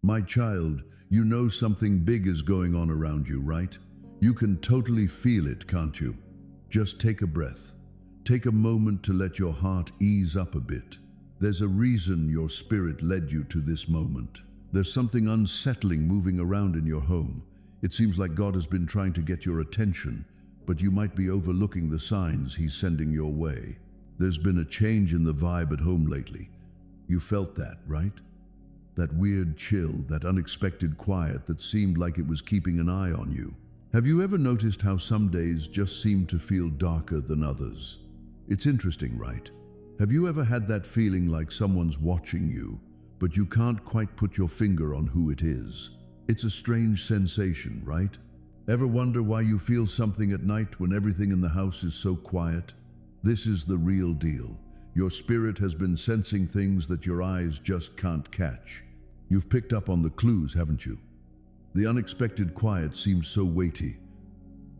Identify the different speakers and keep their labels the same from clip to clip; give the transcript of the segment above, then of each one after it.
Speaker 1: My child, you know something big is going on around you, right? You can totally feel it, can't you? Just take a breath. Take a moment to let your heart ease up a bit. There's a reason your spirit led you to this moment. There's something unsettling moving around in your home. It seems like God has been trying to get your attention, but you might be overlooking the signs He's sending your way. There's been a change in the vibe at home lately. You felt that, right? That weird chill, that unexpected quiet that seemed like it was keeping an eye on you. Have you ever noticed how some days just seem to feel darker than others? It's interesting, right? Have you ever had that feeling like someone's watching you, but you can't quite put your finger on who it is? It's a strange sensation, right? Ever wonder why you feel something at night when everything in the house is so quiet? This is the real deal. Your spirit has been sensing things that your eyes just can't catch. You've picked up on the clues, haven't you? The unexpected quiet seems so weighty.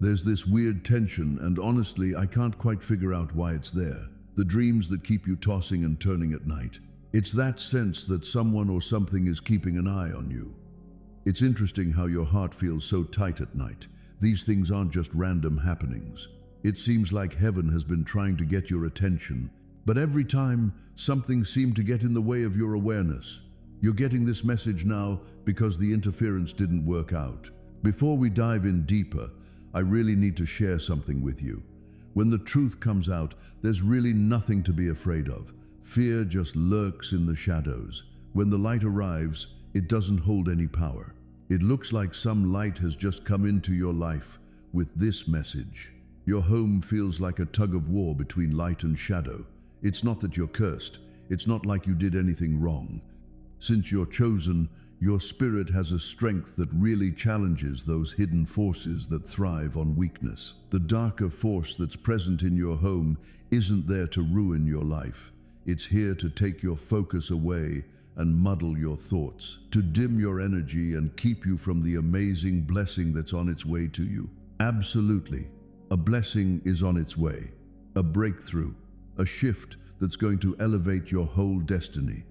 Speaker 1: There's this weird tension, and honestly, I can't quite figure out why it's there. The dreams that keep you tossing and turning at night. It's that sense that someone or something is keeping an eye on you. It's interesting how your heart feels so tight at night. These things aren't just random happenings. It seems like heaven has been trying to get your attention, but every time, something seemed to get in the way of your awareness. You're getting this message now because the interference didn't work out. Before we dive in deeper, I really need to share something with you. When the truth comes out, there's really nothing to be afraid of. Fear just lurks in the shadows. When the light arrives, it doesn't hold any power. It looks like some light has just come into your life with this message. Your home feels like a tug of war between light and shadow. It's not that you're cursed. It's not like you did anything wrong. Since you're chosen, your spirit has a strength that really challenges those hidden forces that thrive on weakness. The darker force that's present in your home isn't there to ruin your life. It's here to take your focus away and muddle your thoughts, to dim your energy and keep you from the amazing blessing that's on its way to you. Absolutely. A blessing is on its way. A breakthrough. A shift that's going to elevate your whole destiny.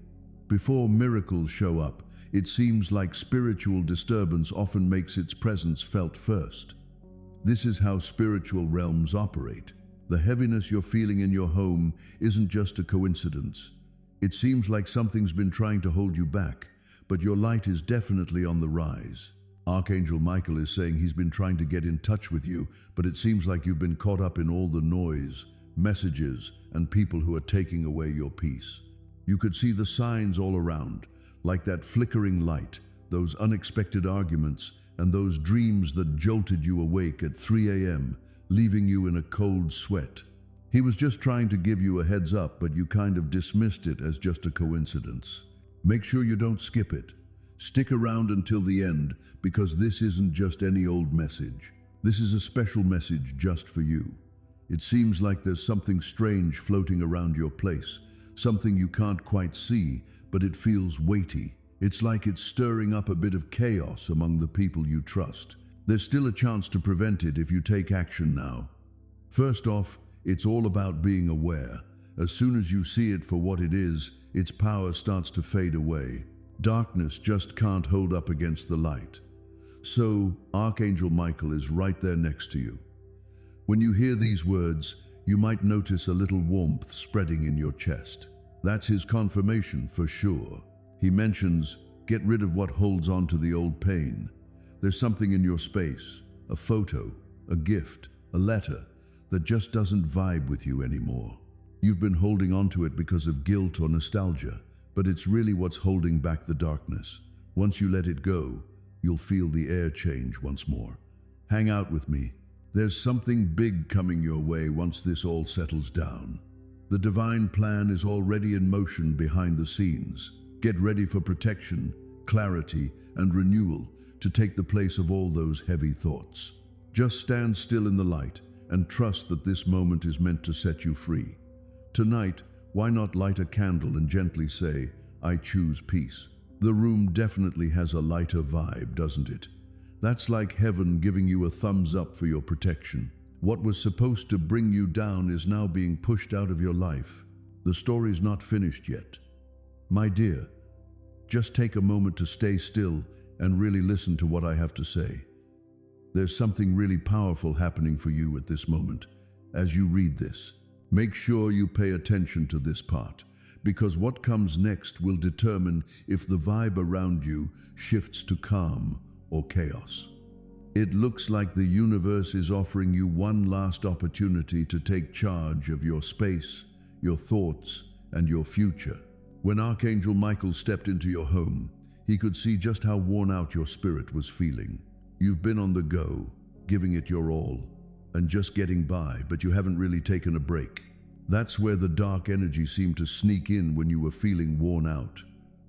Speaker 1: Before miracles show up, it seems like spiritual disturbance often makes its presence felt first. This is how spiritual realms operate. The heaviness you're feeling in your home isn't just a coincidence. It seems like something's been trying to hold you back, but your light is definitely on the rise. Archangel Michael is saying he's been trying to get in touch with you, but it seems like you've been caught up in all the noise, messages, and people who are taking away your peace. You could see the signs all around, like that flickering light, those unexpected arguments, and those dreams that jolted you awake at 3 a.m., leaving you in a cold sweat. He was just trying to give you a heads up, but you kind of dismissed it as just a coincidence. Make sure you don't skip it. Stick around until the end, because this isn't just any old message. This is a special message just for you. It seems like there's something strange floating around your place, something you can't quite see, but it feels weighty. It's like it's stirring up a bit of chaos among the people you trust. There's still a chance to prevent it if you take action now. First off, it's all about being aware. As soon as you see it for what it is, its power starts to fade away. Darkness just can't hold up against the light. So, Archangel Michael is right there next to you. When you hear these words, you might notice a little warmth spreading in your chest. That's his confirmation for sure. He mentions, get rid of what holds on to the old pain. There's something in your space, a photo, a gift, a letter, that just doesn't vibe with you anymore. You've been holding on to it because of guilt or nostalgia, but it's really what's holding back the darkness. Once you let it go, you'll feel the air change once more. Hang out with me. There's something big coming your way once this all settles down. The divine plan is already in motion behind the scenes. Get ready for protection, clarity, and renewal to take the place of all those heavy thoughts. Just stand still in the light and trust that this moment is meant to set you free. Tonight, why not light a candle and gently say, I choose peace? The room definitely has a lighter vibe, doesn't it? That's like heaven giving you a thumbs up for your protection. What was supposed to bring you down is now being pushed out of your life. The story's not finished yet. My dear, Just take a moment to stay still and really listen to what I have to say. There's something really powerful happening for you at this moment as you read this. Make sure you pay attention to this part, because what comes next will determine if the vibe around you shifts to calm or chaos. It looks like the universe is offering you one last opportunity to take charge of your space, your thoughts, and your future. When Archangel Michael stepped into your home, he could see just how worn out your spirit was feeling. You've been on the go, giving it your all, and just getting by, but you haven't really taken a break. That's where the dark energy seemed to sneak in when you were feeling worn out.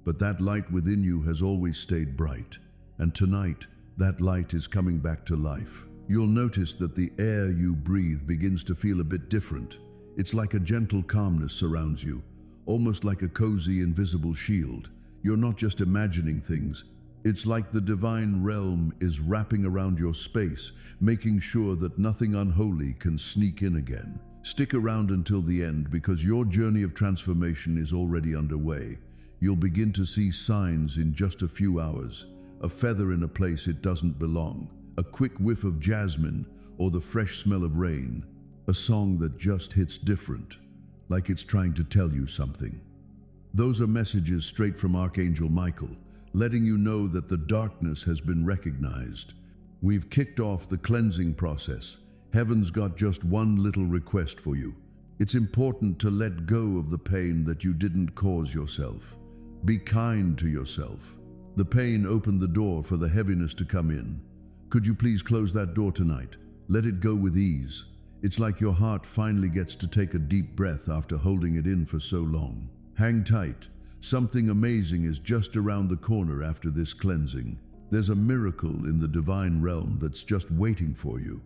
Speaker 1: But that light within you has always stayed bright, and tonight, that light is coming back to life. You'll notice that the air you breathe begins to feel a bit different. It's like a gentle calmness surrounds you, almost like a cozy, invisible shield. You're not just imagining things. It's like the divine realm is wrapping around your space, making sure that nothing unholy can sneak in again. Stick around until the end, because your journey of transformation is already underway. You'll begin to see signs in just a few hours. A feather in a place it doesn't belong, a quick whiff of jasmine, or the fresh smell of rain. A song that just hits different, like it's trying to tell you something. Those are messages straight from Archangel Michael, letting you know that the darkness has been recognized. We've kicked off the cleansing process. Heaven's got just one little request for you. It's important to let go of the pain that you didn't cause yourself. Be kind to yourself. The pain opened the door for the heaviness to come in. Could you please close that door tonight? Let it go with ease. It's like your heart finally gets to take a deep breath after holding it in for so long. Hang tight. Something amazing is just around the corner after this cleansing. There's a miracle in the divine realm that's just waiting for you.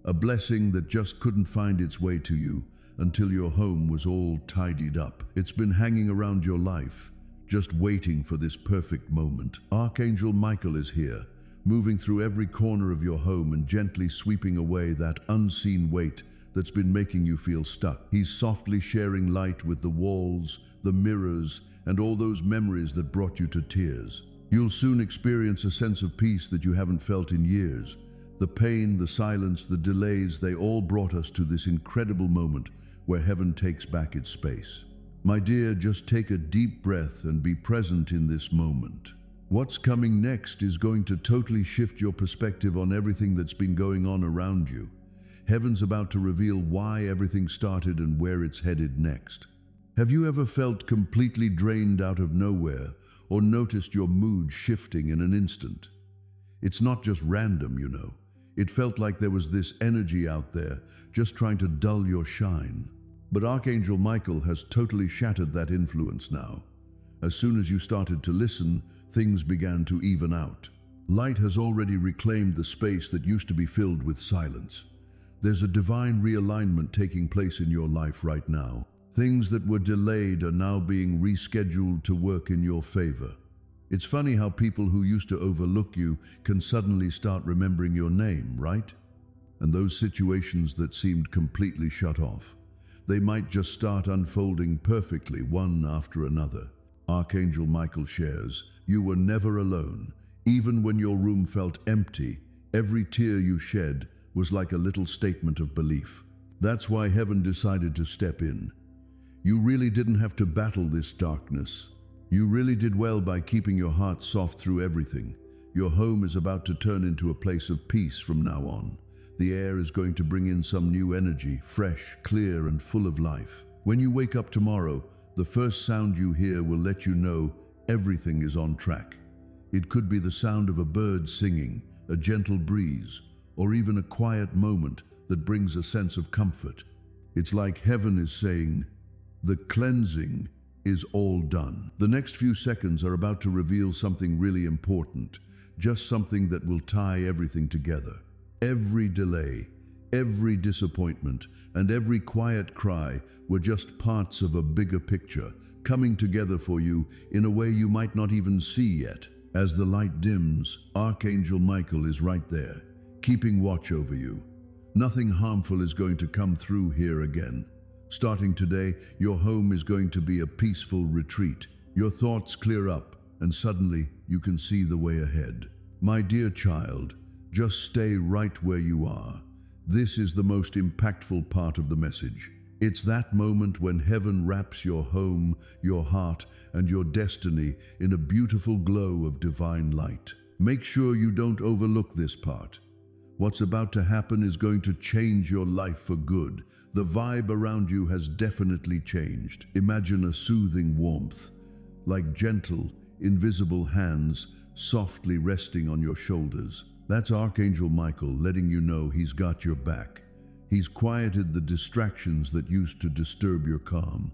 Speaker 1: A blessing that just couldn't find its way to you until your home was all tidied up. It's been hanging around your life, just waiting for this perfect moment. Archangel Michael is here, moving through every corner of your home and gently sweeping away that unseen weight that's been making you feel stuck. He's softly sharing light with the walls, the mirrors, and all those memories that brought you to tears. You'll soon experience a sense of peace that you haven't felt in years. The pain, the silence, the delays, they all brought us to this incredible moment where heaven takes back its space. My dear, just take a deep breath and be present in this moment. What's coming next is going to totally shift your perspective on everything that's been going on around you. Heaven's about to reveal why everything started and where it's headed next. Have you ever felt completely drained out of nowhere, or noticed your mood shifting in an instant? It's not just random, you know. It felt like there was this energy out there, just trying to dull your shine. But Archangel Michael has totally shattered that influence now. As soon as you started to listen, things began to even out. Light has already reclaimed the space that used to be filled with silence. There's a divine realignment taking place in your life right now. Things that were delayed are now being rescheduled to work in your favor. It's funny how people who used to overlook you can suddenly start remembering your name, right? And those situations that seemed completely shut off, they might just start unfolding perfectly, one after another. Archangel Michael shares, you were never alone. Even when your room felt empty, every tear you shed was like a little statement of belief. That's why heaven decided to step in. You really didn't have to battle this darkness. You really did well by keeping your heart soft through everything. Your home is about to turn into a place of peace from now on. The air is going to bring in some new energy, fresh, clear, and full of life. When you wake up tomorrow, the first sound you hear will let you know everything is on track. It could be the sound of a bird singing, a gentle breeze, or even a quiet moment that brings a sense of comfort. It's like heaven is saying, the cleansing is all done. The next few seconds are about to reveal something really important, just something that will tie everything together. Every delay, every disappointment, and every quiet cry were just parts of a bigger picture, coming together for you in a way you might not even see yet. As the light dims, Archangel Michael is right there, keeping watch over you. Nothing harmful is going to come through here again. Starting today, your home is going to be a peaceful retreat. Your thoughts clear up, and suddenly you can see the way ahead. My dear child, just stay right where you are. This is the most impactful part of the message. It's that moment when heaven wraps your home, your heart, and your destiny in a beautiful glow of divine light. Make sure you don't overlook this part. What's about to happen is going to change your life for good. The vibe around you has definitely changed. Imagine a soothing warmth, like gentle, invisible hands softly resting on your shoulders. That's Archangel Michael letting you know he's got your back. He's quieted the distractions that used to disturb your calm.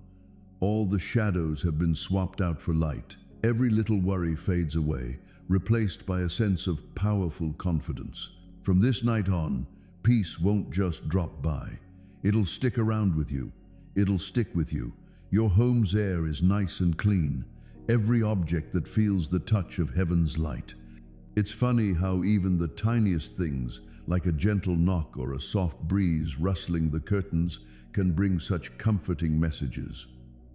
Speaker 1: All the shadows have been swapped out for light. Every little worry fades away, replaced by a sense of powerful confidence. From this night on, peace won't just drop by. It'll stick around with you. It'll stick with you. Your home's air is nice and clean. Every object that feels the touch of heaven's light. It's funny how even the tiniest things, like a gentle knock or a soft breeze rustling the curtains, can bring such comforting messages.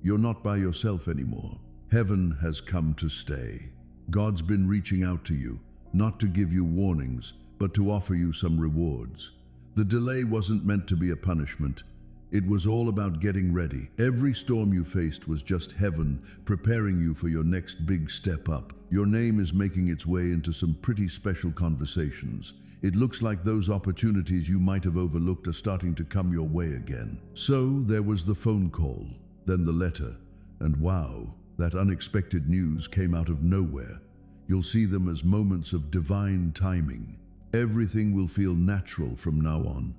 Speaker 1: You're not by yourself anymore. Heaven has come to stay. God's been reaching out to you, not to give you warnings, but to offer you some rewards. The delay wasn't meant to be a punishment. It was all about getting ready. Every storm you faced was just heaven preparing you for your next big step up. Your name is making its way into some pretty special conversations. It looks like those opportunities you might have overlooked are starting to come your way again. So there was the phone call, then the letter, and wow, that unexpected news came out of nowhere. You'll see them as moments of divine timing. Everything will feel natural from now on.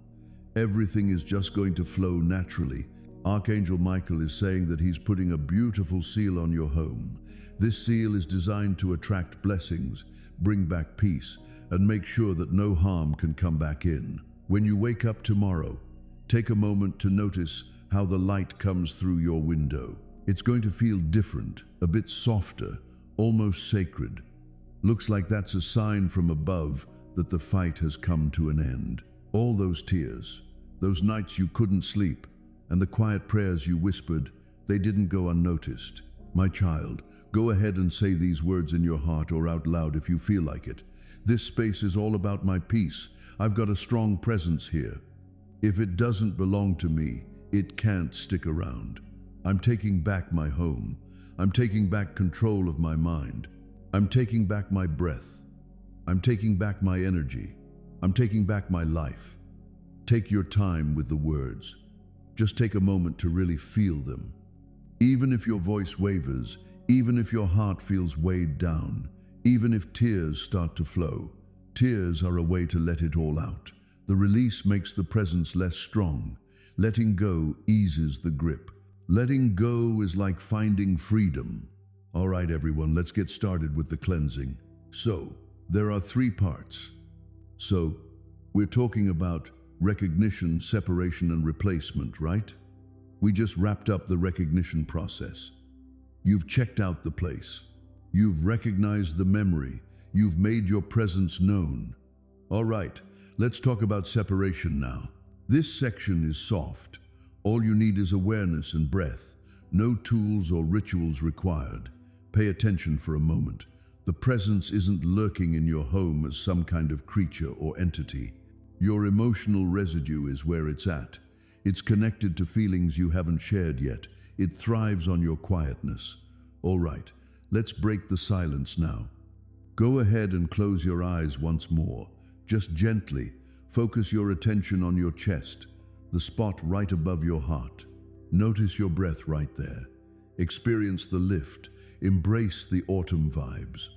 Speaker 1: Everything is just going to flow naturally. Archangel Michael is saying that he's putting a beautiful seal on your home. This seal is designed to attract blessings, bring back peace, and make sure that no harm can come back in. When you wake up tomorrow, take a moment to notice how the light comes through your window. It's going to feel different, a bit softer, almost sacred. Looks like that's a sign from above that the fight has come to an end. All those tears, those nights you couldn't sleep, and the quiet prayers you whispered, they didn't go unnoticed. My child, go ahead and say these words in your heart or out loud if you feel like it. This space is all about my peace. I've got a strong presence here. If it doesn't belong to me, it can't stick around. I'm taking back my home. I'm taking back control of my mind. I'm taking back my breath. I'm taking back my energy. I'm taking back my life. Take your time with the words. Just take a moment to really feel them. Even if your voice wavers, even if your heart feels weighed down, even if tears start to flow, tears are a way to let it all out. The release makes the presence less strong. Letting go eases the grip. Letting go is like finding freedom. All right, everyone, let's get started with the cleansing. So, there are 3 parts. So, we're talking about recognition, separation, and replacement, right? We just wrapped up the recognition process. You've checked out the place. You've recognized the memory. You've made your presence known. All right, let's talk about separation now. This section is soft. All you need is awareness and breath. No tools or rituals required. Pay attention for a moment. The presence isn't lurking in your home as some kind of creature or entity. Your emotional residue is where it's at. It's connected to feelings you haven't shared yet. It thrives on your quietness. All right, let's break the silence now. Go ahead and close your eyes once more. Just gently, focus your attention on your chest, the spot right above your heart. Notice your breath right there. Experience the lift. Embrace the autumn vibes.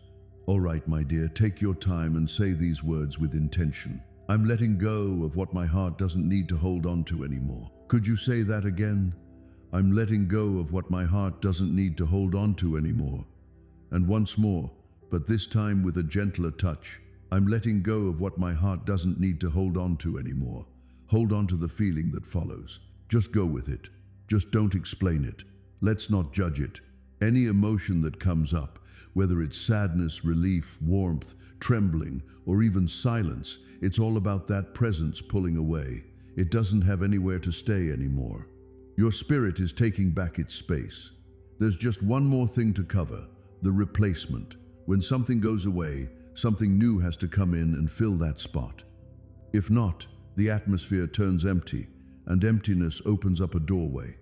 Speaker 1: All right, my dear, take your time and say these words with intention. I'm letting go of what my heart doesn't need to hold on to anymore. Could you say that again? I'm letting go of what my heart doesn't need to hold on to anymore. And once more, but this time with a gentler touch. I'm letting go of what my heart doesn't need to hold on to anymore. Hold on to the feeling that follows. Just go with it. Just don't explain it. Let's not judge it. Any emotion that comes up, whether it's sadness, relief, warmth, trembling, or even silence, it's all about that presence pulling away. It doesn't have anywhere to stay anymore. Your spirit is taking back its space. There's just one more thing to cover, the replacement. When something goes away, something new has to come in and fill that spot. If not, the atmosphere turns empty, and emptiness opens up a doorway.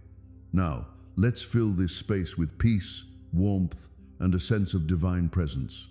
Speaker 1: Now, let's fill this space with peace, warmth, and a sense of divine presence.